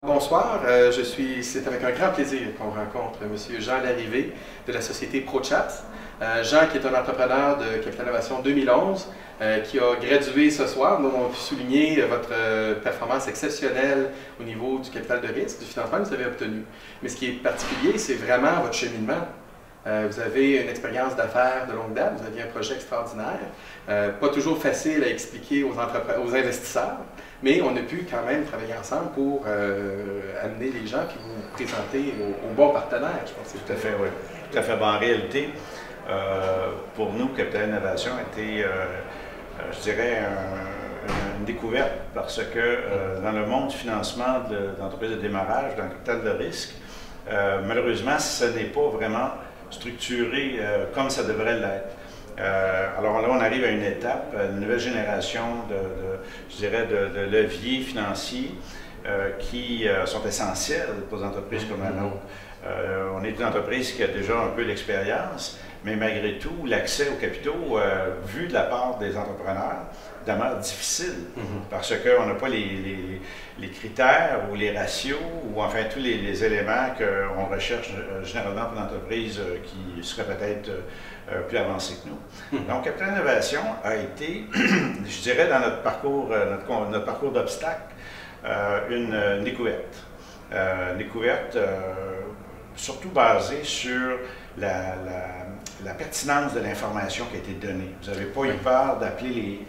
Bonsoir, c'est avec un grand plaisir qu'on rencontre M. Jean Larrivé de la société ProChat. Jean qui est un entrepreneur de Capital Innovation 2011, qui a gradué ce soir. Nous avons pu souligner votre performance exceptionnelle au niveau du capital de risque, du financement que vous avez obtenu. Mais ce qui est particulier, c'est vraiment votre cheminement. Vous avez une expérience d'affaires de longue date, vous aviez un projet extraordinaire, pas toujours facile à expliquer aux investisseurs, mais on a pu quand même travailler ensemble pour amener les gens puis vous présenter aux bons partenaires, je pense. Tout à fait, oui. Tout à fait. Bon, en réalité, pour nous, Capital Innovation a été, je dirais, une découverte parce que dans le monde du financement d'entreprises de démarrage, dans le capital de risque, malheureusement, ce n'est pas vraiment structuré comme ça devrait l'être. Alors là, on arrive à une étape, une nouvelle génération je dirais, de leviers financiers qui sont essentiels pour des entreprises comme la nôtre. On est une entreprise qui a déjà un peu d'expérience, mais malgré tout, l'accès aux capitaux, vu de la part des entrepreneurs, demeure difficile parce qu'on n'a pas les critères ou les ratios ou enfin tous les éléments qu'on recherche généralement pour une entreprise qui serait peut-être plus avancée que nous. Donc, Capital Innovation a été, je dirais, dans notre parcours, notre parcours d'obstacles, une découverte. Une découverte surtout basée sur la pertinence de l'information qui a été donnée. Vous n'avez pas eu peur d'appeler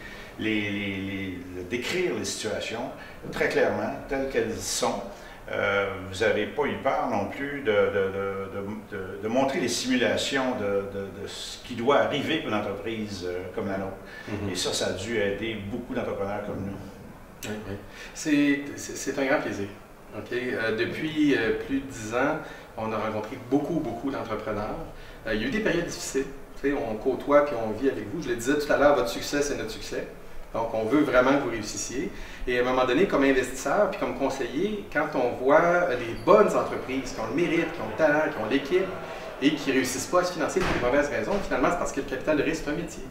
décrire les situations très clairement, telles qu'elles sont. Vous n'avez pas eu peur non plus de montrer les simulations de ce qui doit arriver pour une entreprise comme la nôtre. Et ça a dû aider beaucoup d'entrepreneurs comme nous. Oui, oui. C'est un grand plaisir. Okay? Depuis plus de 10 ans, on a rencontré beaucoup d'entrepreneurs. Il y a eu des périodes difficiles. On côtoie et on vit avec vous. Je le disais tout à l'heure, votre succès, c'est notre succès. Donc, on veut vraiment que vous réussissiez. Et à un moment donné, comme investisseur puis comme conseiller, quand on voit les bonnes entreprises qui ont le mérite, qui ont le talent, qui ont l'équipe et qui ne réussissent pas à se financer pour des mauvaises raisons, finalement, c'est parce que le capital de risque, c'est un métier.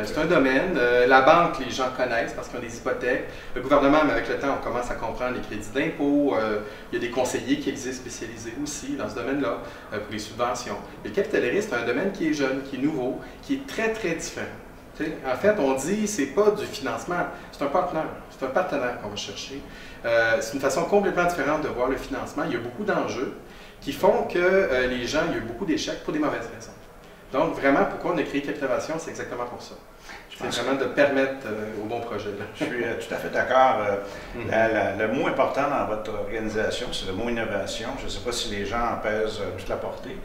C'est un domaine. La banque, les gens connaissent parce qu'ils ont des hypothèques. Le gouvernement, mais avec le temps, on commence à comprendre les crédits d'impôt. Il y a des conseillers qui existent spécialisés aussi dans ce domaine-là pour les subventions. Mais le capital de risque, c'est un domaine qui est jeune, qui est nouveau, qui est très différent. En fait, on dit c'est pas du financement, c'est un partenaire. C'est un partenaire qu'on va chercher. C'est une façon complètement différente de voir le financement. Il y a beaucoup d'enjeux qui font que les gens, il y a eu beaucoup d'échecs pour des mauvaises raisons. Donc, vraiment, pourquoi on a créé Capital Innovation, c'est exactement pour ça. C'est vraiment de permettre au bon projet. Là. Je suis tout à fait d'accord. Le mot important dans votre organisation, c'est le mot innovation. Je ne sais pas si les gens en pèsent toute la portée.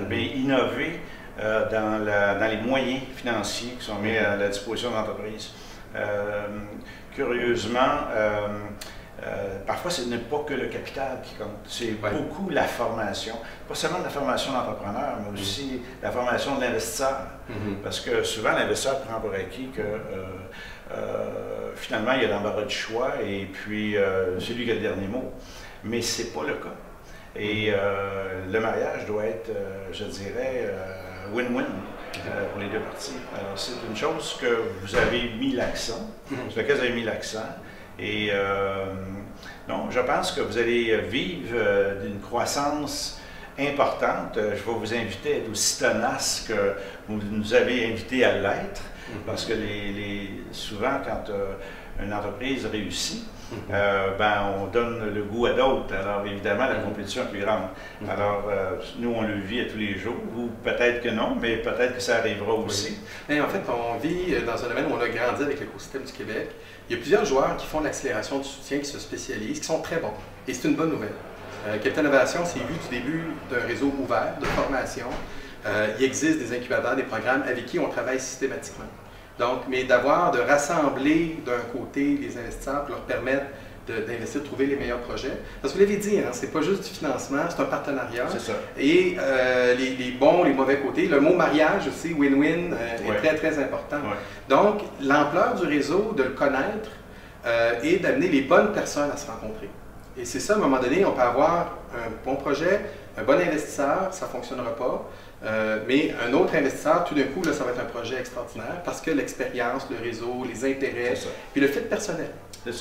Mais innover dans les moyens financiers qui sont mis à la disposition de l'entreprise. Curieusement, parfois, ce n'est pas que le capital qui compte, c'est beaucoup la formation. Pas seulement la formation de l'entrepreneur, mais aussi la formation de l'investisseur. Parce que souvent, l'investisseur prend pour acquis que finalement, il y a l'embarras du choix et puis c'est lui qui a le dernier mot. Mais ce n'est pas le cas. Et le mariage doit être, je dirais, win-win pour les deux parties. Alors, c'est une chose que vous avez mis l'accent, sur laquelle vous avez mis l'accent. Et non, je pense que vous allez vivre d'une croissance importante. Je vais vous inviter à être aussi tenace que vous nous avez invité à l'être, parce que souvent, quand une entreprise réussit, on donne le goût à d'autres. Alors, évidemment, la compétition est plus grande. Alors, nous, on le vit à tous les jours. Ou peut-être que non, mais peut-être que ça arrivera aussi. Et en fait, on vit dans un domaine où on a grandi avec l'écosystème du Québec. Il y a plusieurs joueurs qui font de l'accélération du soutien, qui se spécialisent, qui sont très bons. Et c'est une bonne nouvelle. Capital Innovation, c'est vu du début d'un réseau ouvert de formation. Il existe des incubateurs, des programmes avec qui on travaille systématiquement. Donc, mais de rassembler d'un côté les investisseurs pour leur permettre d'investir, de trouver les meilleurs projets. Parce que vous l'avez dit, hein, c'est pas juste du financement, c'est un partenariat. C'est ça. Et les bons, les mauvais côtés. Le mot mariage aussi, win-win, est très important. Donc, l'ampleur du réseau, de le connaître et d'amener les bonnes personnes à se rencontrer. Et c'est ça, à un moment donné, on peut avoir un bon projet, un bon investisseur, ça ne fonctionnera pas. Mais un autre investisseur, tout d'un coup, là, ça va être un projet extraordinaire parce que l'expérience, le réseau, les intérêts, puis le fit personnel.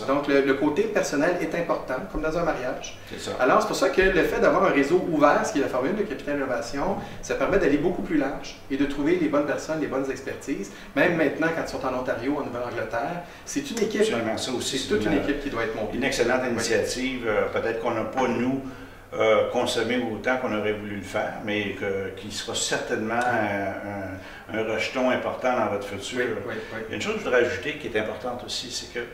Donc, le côté personnel est important, comme dans un mariage. Alors, c'est pour ça que le fait d'avoir un réseau ouvert, ce qui est la formule de Capital Innovation, ça permet d'aller beaucoup plus large et de trouver les bonnes personnes, les bonnes expertises. Même maintenant, quand ils sont en Ontario, en Nouvelle-Angleterre, c'est une équipe. Absolument, ça aussi, c'est toute une équipe qui doit être montée. Une excellente initiative. Peut-être qu'on n'a pas, nous, consommé autant qu'on aurait voulu le faire, mais qui sera certainement un rejeton important dans votre futur. Il y a une chose que je voudrais ajouter qui est importante aussi, c'est que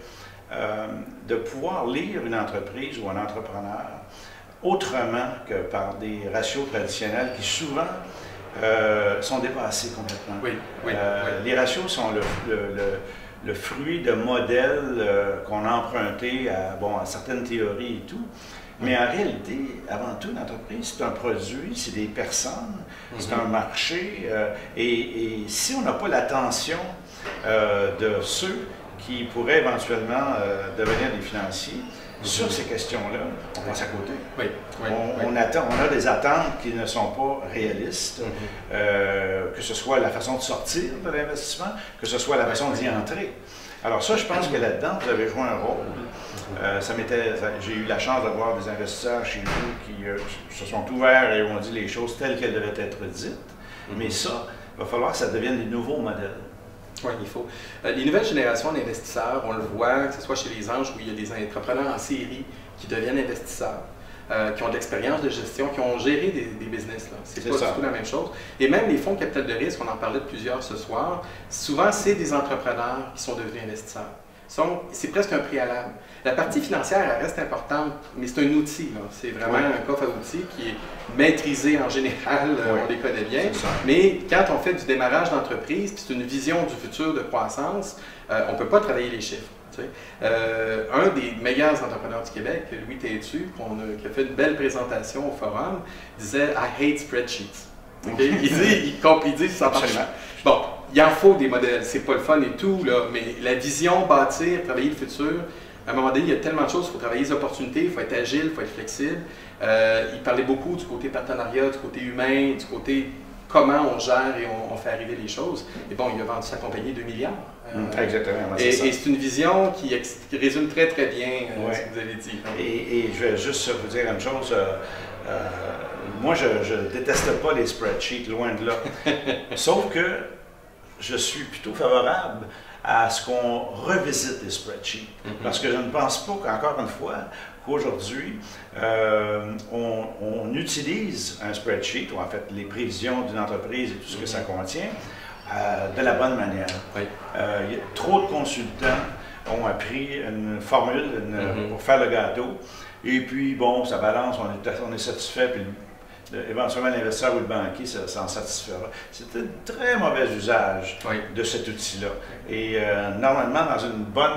de pouvoir lire une entreprise ou un entrepreneur autrement que par des ratios traditionnels qui souvent sont dépassés complètement. Les ratios sont le fruit de modèles qu'on a empruntés à certaines théories et tout. Mais en réalité, avant tout, une entreprise, c'est un produit, c'est des personnes, c'est un marché. Et si on n'a pas l'attention de ceux qui pourraient éventuellement devenir des financiers, sur ces questions-là, on passe à côté. On a des attentes qui ne sont pas réalistes, que ce soit la façon de sortir de l'investissement, que ce soit la façon d'y entrer. Alors ça, je pense que là-dedans, vous avez joué un rôle. J'ai eu la chance d'avoir des investisseurs chez vous qui se sont ouverts et ont dit les choses telles qu'elles devaient être dites. Mais ça, il va falloir que ça devienne des nouveaux modèles. Oui, il faut. Les nouvelles générations d'investisseurs, on le voit, que ce soit chez les Anges où il y a des entrepreneurs en série qui deviennent investisseurs, qui ont de l'expérience de gestion, qui ont géré des business. C'est pas du tout la même chose. Et même les fonds de capital de risque, on en parlait de plusieurs ce soir, souvent c'est des entrepreneurs qui sont devenus investisseurs. C'est presque un préalable. La partie financière, elle reste importante, mais c'est un outil. C'est vraiment un coffre à outils qui est maîtrisé en général, on les connaît bien. Mais quand on fait du démarrage d'entreprise, puis c'est une vision du futur de croissance, on ne peut pas travailler les chiffres. Un des meilleurs entrepreneurs du Québec, Louis Têtu, qui a fait une belle présentation au forum, disait « I hate spreadsheets ». Il dit ça marche. Bon, il en faut des modèles, c'est pas le fun et tout, là, mais la vision, bâtir, travailler le futur, à un moment donné, il y a tellement de choses, il faut travailler les opportunités, il faut être agile, il faut être flexible. Il parlait beaucoup du côté partenariat, du côté humain, du côté comment on gère et on fait arriver les choses. Et bon, il a vendu sa compagnie 2 milliards. Exactement. Et c'est une vision qui résume très très bien ce que vous avez dit. Et je vais juste vous dire une chose. Moi, je ne déteste pas les spreadsheets, loin de là. Sauf que je suis plutôt favorable à ce qu'on revisite les spreadsheets. Parce que je ne pense pas qu'encore une fois, qu'aujourd'hui, on utilise un spreadsheet, ou en fait les prévisions d'une entreprise et tout ce que ça contient, de la bonne manière. Trop de consultants ont appris une formule pour faire le gâteau, et puis bon, ça balance, on est satisfait, puis éventuellement l'investisseur ou le banquier s'en satisfera. C'est un très mauvais usage de cet outil-là. Et normalement,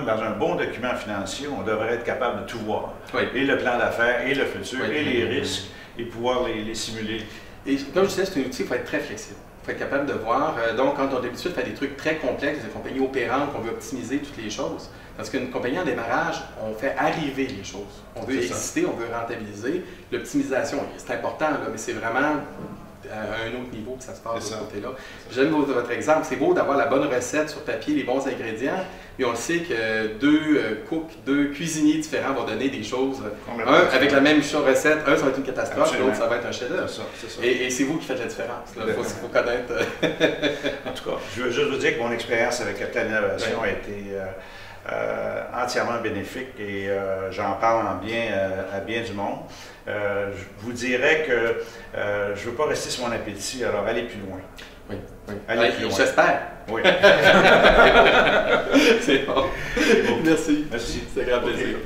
dans un bon document financier, on devrait être capable de tout voir. Et le plan d'affaires, et le futur, et les risques, et pouvoir les simuler. Et comme je disais, c'est un outil, il faut être très flexible. Il faut être capable de voir. Donc, quand on a l'habitude de faire des trucs très complexes, des compagnies opérantes, on veut optimiser toutes les choses. Parce qu'une compagnie en démarrage, on fait arriver les choses. On veut exister, on veut rentabiliser. L'optimisation, c'est important, là, mais c'est vraiment à un autre niveau que ça se passe de ce côté-là. J'aime votre exemple. C'est beau d'avoir la bonne recette sur papier, les bons ingrédients, mais on le sait que deux cuisiniers différents vont donner des choses. Un avec la même recette, un ça va être une catastrophe, l'autre ça va être un chef-d'œuvre. Et c'est vous qui faites la différence. Il faut connaître. En tout cas, je veux juste vous dire que mon expérience avec Capital Innovation a été entièrement bénéfique et j'en parle à bien du monde. Je vous dirais que je ne veux pas rester sur mon appétit, alors allez plus loin. Allez plus loin. J'espère. C'est bon. Merci. C'est un grand plaisir.